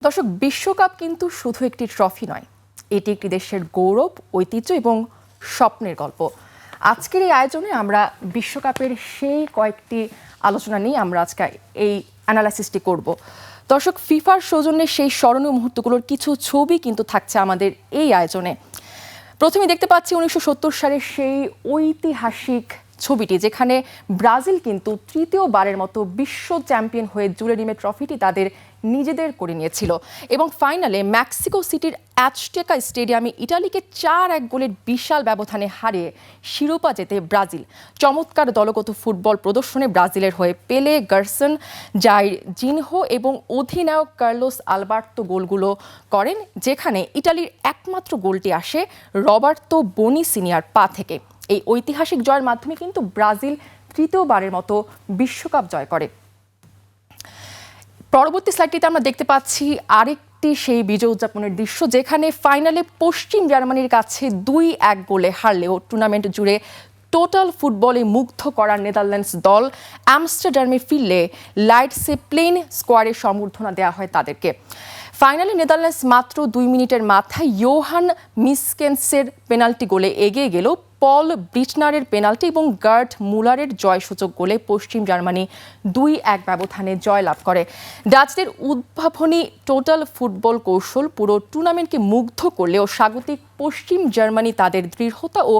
দর্শক, বিশ্বকাপ কিন্তু শুধু একটি ট্রফি নয়, এটি একটি দেশের গৌরব, ঐতিহ্য এবং স্বপ্নের গল্প। আজকের এই আয়োজনে আমরা বিশ্বকাপের সেই কয়েকটি আলোচনা নিয়ে আমরা আজকে এই অ্যানালাইসিসটি করব। দর্শক, ফিফার সৌজন্যে সেই স্মরণীয় মুহূর্তগুলোর কিছু ছবি কিন্তু থাকছে আমাদের এই আয়োজনে। প্রথমে দেখতে পাচ্ছি 1970 সালের সেই ঐতিহাসিক ছবিটি, যেখানে ব্রাজিল কিন্তু তৃতীয়বারের মতো বিশ্ব চ্যাম্পিয়ন হয়ে জুলেরিমে ট্রফিটি তাদের নিজেদের করে নিয়েছিল এবং ফাইনালে মেক্সিকো সিটির অ্যাজটেকা স্টেডিয়ামে ইটালিকে 4-1 গোলের বিশাল ব্যবধানে হারিয়ে শিরোপা জেতে ব্রাজিল। চমৎকার দলগত ফুটবল প্রদর্শনে ব্রাজিলের হয়ে পেলে, গার্সন, জাইর জিনহো এবং অধিনায়ক কার্লোস আলবার্তো গোলগুলো করেন, যেখানে ইটালির একমাত্র গোলটি আসে রবার্তো বনি সিনিয়র পা থেকে। এই ঐতিহাসিক জয়ের মাধ্যমে কিন্তু ব্রাজিল তৃতীয়বারের মতো বিশ্বকাপ জয় করে। পরবর্তী স্লাইডটিতে আমরা দেখতে পাচ্ছি আরেকটি সেই বিজয় উদযাপনের দৃশ্য, যেখানে ফাইনালে পশ্চিম জার্মানির কাছে 2-1 গোলে হারলেও টুর্নামেন্ট জুড়ে টোটাল ফুটবলে মুগ্ধ করা নেদারল্যান্ডস দল আমস্টারডামে ফিরলে লাইটসে প্লেন স্কোয়ারে সম্বর্ধনা দেওয়া হয় তাদেরকে। ফাইনালে নেদারল্যান্ডস মাত্র 2 মিনিটের মাথায় ইয়োহান মিসকেন্সের পেনাল্টি গোলে এগিয়ে গেল পল ব্রিটনারের পেনাল্টি এবং গার্ড মুলারের জয়সূচক গোলে পশ্চিম জার্মানি 2-1 ব্যবধানে জয়লাভ করে। ডাচদের উদ্ভাবনী টোটাল ফুটবল কৌশল পুরো টুর্নামেন্টকে মুগ্ধ করলেও স্বাগতিক পশ্চিম জার্মানি তাদের দৃঢ়তা ও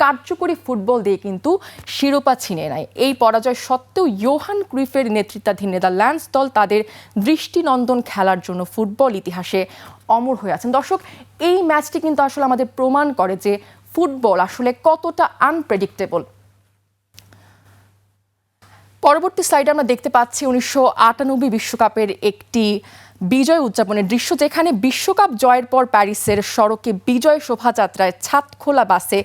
কার্যকরী ফুটবল দিয়ে কিন্তু শিরোপা ছিনিয়ে নেয়। এই পরাজয় সত্ত্বেও ইয়োহান ক্রুইফের নেতৃত্বাধীন নেদারল্যান্ডস দল তাদের দৃষ্টিনন্দন খেলার জন্য ফুটবল ইতিহাসে অমর হয়ে আছেন। দর্শক, এই ম্যাচটি কিন্তু আসলে আমাদের প্রমাণ করে যে ফুটবল আসলে কতটা আনপ্রেডিক্টেবল। পরবর্তী স্লাইডে আমরা দেখতে পাচ্ছি 1998 বিশ্বকাপের একটি বিজয় উদযাপনের দৃশ্য, যেখানে বিশ্বকাপ জয়ের পর প্যারিসের সড়কে বিজয় শোভাযাত্রায় ছাদখোলা বাসে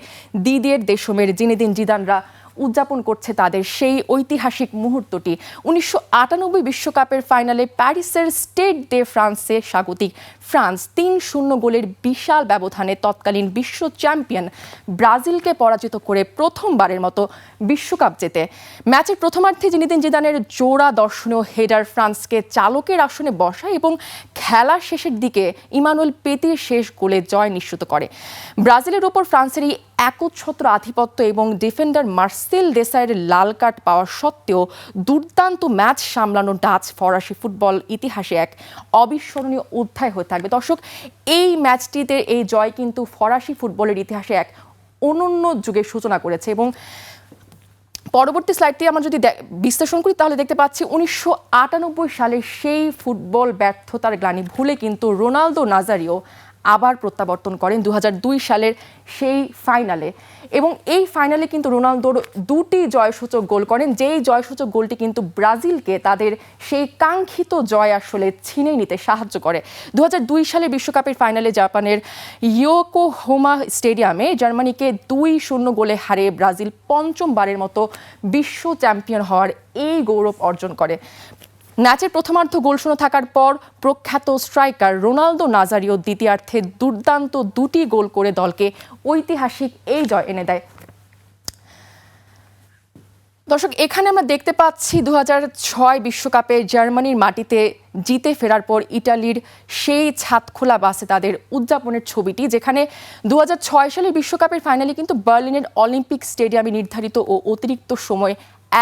দিদিয়ের দেশমের, জিনেদিন জিদানরা উদযাপন করছে তাদের সেই ঐতিহাসিক মুহূর্তটি। 1998 বিশ্বকাপের ফাইনালে প্যারিসের স্টেড ডে ফ্রান্সে স্বাগতিক ফ্রান্স 3-0 গোলের বিশাল ব্যবধানে তৎকালীন বিশ্ব চ্যাম্পিয়ন ব্রাজিলকে পরাজিত করে প্রথমবারের মতো বিশ্বকাপ জেতে। ম্যাচের প্রথমার্ধে জিনেদিন জিদানের জোড়া দর্শনীয় হেডার ফ্রান্সকে চালকের আসনে বসায় এবং খেলার শেষের দিকে ইমানুয়েল পেতির শেষ গোলে জয় নিশ্চিত করে। ব্রাজিলের ওপর ফ্রান্সের এই একচ্ছত্র আধিপত্য এবং ডিফেন্ডার মার্সেল দেসাইয়ের লাল কার্ড পাওয়া সত্ত্বেও দুর্দান্ত ম্যাচ সামলানো ডাচ ফরাসি ফুটবল ইতিহাসে এক অবিস্মরণীয় অধ্যায় হয়ে থাকবে। দর্শক, এই ম্যাচটিতে এই জয় কিন্তু ফরাসি ফুটবলের ইতিহাসে এক অনন্য যুগের সূচনা করেছে। এবং পরবর্তী স্লাইডটি আমরা যদি বিশ্লেষণ করি, তাহলে দেখতে পাচ্ছি 1998 সালে সেই ফুটবল ব্যর্থতার গ্লানি ভুলে কিন্তু রোনালদো নাজারিও আবার প্রত্যাবর্তন করেন 2002 সালের সেই ফাইনালে। এবং এই ফাইনালে কিন্তু রোনালদোর 2টি জয়সূচক গোল করেন, যেই জয়সূচক গোলটি কিন্তু ব্রাজিলকে তাদের সেই কাঙ্ক্ষিত জয় আসলে ছিনিয়ে নিতে সাহায্য করে। 2002 সালে বিশ্বকাপের ফাইনালে জাপানের ইয়োকোহামা স্টেডিয়ামে জার্মানিকে 2-0 গোলে হারিয়ে ব্রাজিল পঞ্চমবারের মতো বিশ্ব চ্যাম্পিয়ন হওয়ার এই গৌরব অর্জন করে। ম্যাচের প্রথমার্ধ গোলশূন্য থাকার পর প্রখ্যাত স্ট্রাইকার রোনালদো নাজারিও দ্বিতীয়ার্ধে দুর্দান্ত 2টি গোল করে দলকে ঐতিহাসিক এই জয় এনে দেয়। দর্শক, এখানে আমরা দেখতে পাচ্ছি 2006 বিশ্বকাপে জার্মানির মাটিতে জিতে ফেরার পর ইটালির সেই ছাদখোলা বাসে তাদের উদযাপনের ছবিটি, যেখানে 2006 সালের বিশ্বকাপের ফাইনালে কিন্তু বার্লিনের অলিম্পিক স্টেডিয়ামে নির্ধারিত ও অতিরিক্ত সময়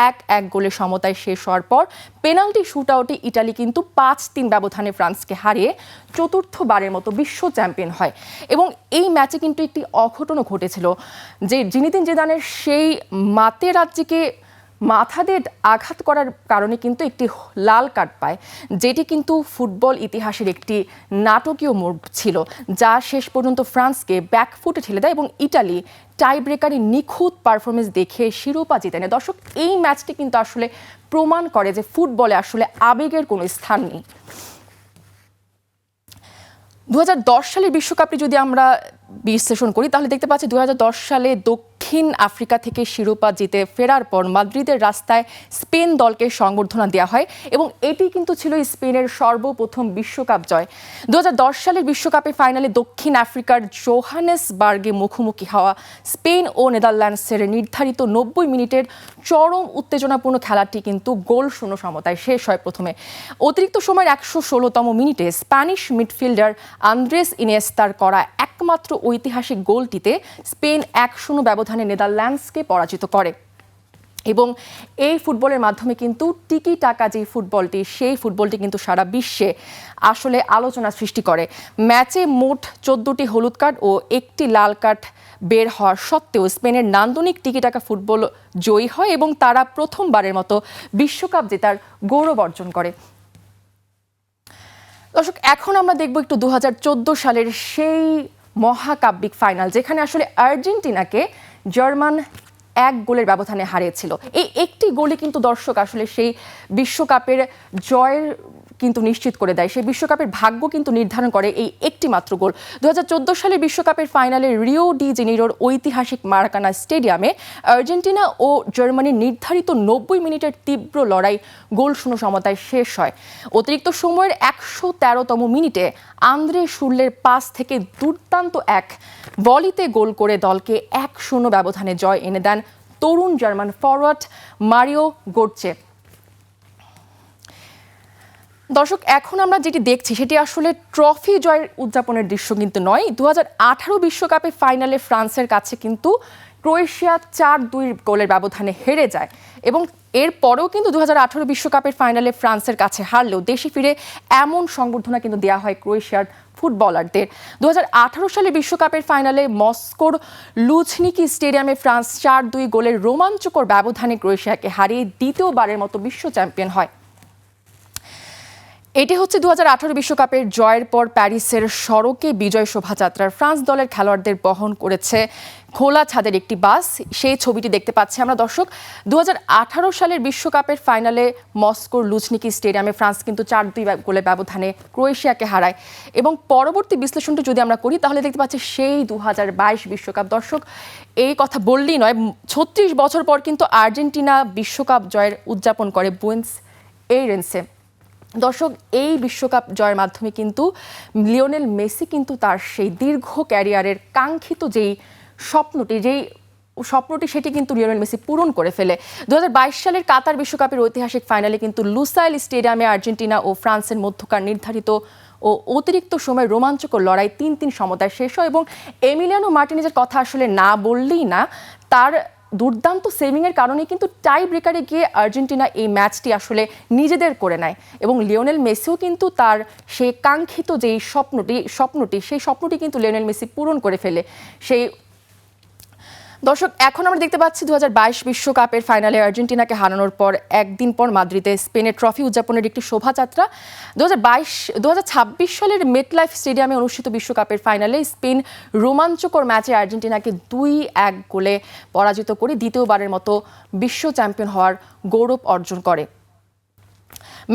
1-1 গোলে সমতায় শেষ হওয়ার পর পেনাল্টি শুটআউটে ইটালি কিন্তু 5-3 ব্যবধানে ফ্রান্সকে হারিয়ে চতুর্থবারের মতো বিশ্ব চ্যাম্পিয়ন হয়। এবং এই ম্যাচে কিন্তু একটি অঘটনও ঘটেছিল, যে জিনেদিন জিদানের সেই মাতেরাজ্জিকে মাথা দিয়ে আঘাত করার কারণে কিন্তু একটি লাল কার্ড পায়, যেটি কিন্তু ফুটবল ইতিহাসের একটি নাটকীয় মোড় ছিল, যা শেষ পর্যন্ত ফ্রান্সকে ব্যাকফুটে ঠেলে দেয় এবং ইটালি টাই ব্রেকারে নিখুঁত পারফরমেন্স দেখে শিরোপা জিতে নেয়। দর্শক, এই ম্যাচটি কিন্তু আসলে প্রমাণ করে যে ফুটবলে আসলে আবেগের কোনো স্থান নেই। 2010 সালের বিশ্বকাপটি যদি আমরা বিশ্লেষণ করি, তাহলে দেখতে পাচ্ছি 2010 সালে দক্ষিণ দক্ষিণ আফ্রিকা থেকে শিরোপা জিতে ফেরার পর মাদ্রিদের রাস্তায় স্পেন দলকে সংবর্ধনা দেওয়া হয় এবং এটি কিন্তু ছিল স্পেনের সর্বপ্রথম বিশ্বকাপ জয়। 2010 সালের বিশ্বকাপের ফাইনালে দক্ষিণ আফ্রিকার জোহানেসবার্গে মুখোমুখি হওয়া স্পেন ও নেদারল্যান্ডসের নির্ধারিত 90 মিনিটের চরম উত্তেজনাপূর্ণ খেলাটি কিন্তু গোল শূন্য সমতায় শেষ হয়। প্রথমে অতিরিক্ত সময়ের 116তম মিনিটে স্প্যানিশ মিডফিল্ডার আন্দ্রেস ইনিয়েস্তার করা একমাত্র ঐতিহাসিক গোলটিতে স্পেন 1-0 ব্যবধানে নেদারল্যান্ডসকে পরাজিত করে এবং এই ফুটবলের মাধ্যমে কিন্তু টিকি টাকা যে ফুটবলটি, সেই ফুটবলটি কিন্তু সারা বিশ্বে আসলে আলোচনা সৃষ্টি করে। ম্যাচে মোট 14টি হলুদ কার্ড ও 1টি লাল কার্ড বের হওয়ার সত্ত্বেও স্পেনের নান্দনিক টিকি টাকা ফুটবল জয়ী হয় এবং তারা প্রথমবারের মতো বিশ্বকাপ জেতার গৌরব অর্জন করে। দর্শক, এখন আমরা দেখব একটু 2014 সালের সেই মহাকাব্যিক ফাইনাল, যেখানে আসলে আর্জেন্টিনাকে জার্মান 1 গোলের ব্যবধানে হারিয়েছিল। এই একটি গোলে কিন্তু দর্শক আসলে সেই বিশ্বকাপের জয়ের কিন্তু নিশ্চিত করে দেয়, সেই বিশ্বকাপের ভাগ্য কিন্তু নির্ধারণ করে এই একটি মাত্র গোল। 2014 সালের বিশ্বকাপের ফাইনালে রিও ডি জেনিরোর ঐতিহাসিক মারাকানা স্টেডিয়ামে আর্জেন্টিনা ও জার্মানির নির্ধারিত 90 মিনিটের তীব্র লড়াই গোল শূন্য সমতায় শেষ হয়। অতিরিক্ত সময়ের 113তম মিনিটে আন্দ্রে শুরলের পাস থেকে দুর্দান্ত এক ভলিতে গোল করে দলকে 1-0 ব্যবধানে জয় এনে দেন তরুণ জার্মান ফরওয়ার্ড মারিও গোটচে। দর্শক, এখন আমরা যেটি দেখছি সেটি আসলে ট্রফি জয়ের উদযাপনের দৃশ্য কিন্তু নয়। 2018 বিশ্বকাপে ফাইনালে ফ্রান্সের কাছে কিন্তু ক্রোয়েশিয়া 4-2 গোলের ব্যবধানে হেরে যায় এবং এরপরেও কিন্তু 2018 বিশ্বকাপের ফাইনালে ফ্রান্সের কাছে হারলেও দেশে ফিরে এমন সংবর্ধনা কিন্তু দেওয়া হয় ক্রোয়েশিয়ার ফুটবলারদের। 2018 সালে বিশ্বকাপের ফাইনালে মস্কোর লুঝনিকি স্টেডিয়ামে ফ্রান্স 4-2 গোলের রোমাঞ্চকর ব্যবধানে ক্রোয়েশিয়াকে হারিয়ে দ্বিতীয়বারের মতো বিশ্ব চ্যাম্পিয়ন হয়। এটি হচ্ছে 2018 বিশ্বকাপের জয়ের পর প্যারিসের সড়কে বিজয় শোভাযাত্রার ফ্রান্স দলের খেলোয়াড়দের বহন করেছে খোলা ছাদের একটি বাস। সেই ছবিটি দেখতে পাচ্ছি আমরা। দর্শক, 2018 সালের বিশ্বকাপের ফাইনালে মস্কোর লুঝনিকি স্টেডিয়ামে ফ্রান্স কিন্তু 4-2 গোলের ব্যবধানে ক্রোয়েশিয়াকে হারায় এবং পরবর্তী বিশ্লেষণটি যদি আমরা করি তাহলে দেখতে পাচ্ছি সেই 2022 বিশ্বকাপ। দর্শক, এই কথা বললেই নয়, 36 বছর পর কিন্তু আর্জেন্টিনা বিশ্বকাপ জয়ের উদযাপন করে বুয়েন্স এইরেন্সে। দর্শক, এই বিশ্বকাপ জয়ের মাধ্যমে কিন্তু লিওনেল মেসি কিন্তু তার সেই দীর্ঘ ক্যারিয়ারের কাঙ্ক্ষিত যেই স্বপ্নটি সেটি কিন্তু লিওনেল মেসি পূরণ করে ফেলে। 2022 সালের কাতার বিশ্বকাপের ঐতিহাসিক ফাইনালে কিন্তু লুসাইল স্টেডিয়ামে আর্জেন্টিনা ও ফ্রান্সের মধ্যকার নির্ধারিত ও অতিরিক্ত সময় রোমাঞ্চকর লড়াই 3-3 সমতায় শেষ হয় এবং এমিলিয়ানো মার্টিনেজের কথা আসলে না বললেই না। তার দুর্দান্ত সেভিংয়ের কারণে কিন্তু টাই ব্রেকারে গিয়ে আর্জেন্টিনা এই ম্যাচটি আসলে নিজেদের করে নেয় এবং লিওনেল মেসিও কিন্তু তার সেই কাঙ্ক্ষিত যেই স্বপ্নটি কিন্তু লিওনেল মেসি পূরণ করে ফেলে। সেই দর্শক, এখন আমরা দেখতে পাচ্ছি 2022 বিশ্বকাপের ফাইনালে আর্জেন্টিনাকে হারানোর পর একদিন পর মাদ্রিদে স্পেনের ট্রফি উদযাপনের একটি শোভাযাত্রা। 2026 সালের মেটলাইফ স্টেডিয়ামে অনুষ্ঠিত বিশ্বকাপের ফাইনালে স্পেন রোমাঞ্চকর ম্যাচে আর্জেন্টিনাকে 2-1 গোলে পরাজিত করে দ্বিতীয়বারের মতো বিশ্ব চ্যাম্পিয়ন হওয়ার গৌরব অর্জন করে।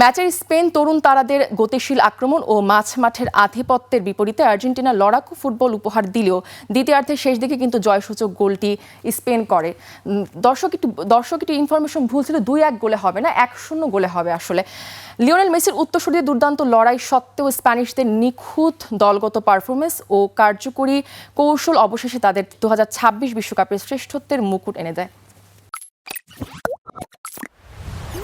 ম্যাচের স্পেন তরুণ তারাদের গতিশীল আক্রমণ ও মাঠের আধিপত্যের বিপরীতে আর্জেন্টিনা লড়াকু ফুটবল উপহার দিলেও দ্বিতীয়ার্ধের শেষ দিকে কিন্তু জয়সূচক গোলটি স্পেন করে। দর্শক একটু ইনফরমেশন ভুল ছিল, 2-1 গোলে হবে না, 1-0 গোলে হবে আসলে। লিওনেল মেসির উত্তরসূরিদের দুর্দান্ত লড়াই সত্ত্বেও স্প্যানিশদের নিখুঁত দলগত পারফরমেন্স ও কার্যকরী কৌশল অবশেষে তাদের 2026 বিশ্বকাপের শ্রেষ্ঠত্বের মুকুট এনে দেয়।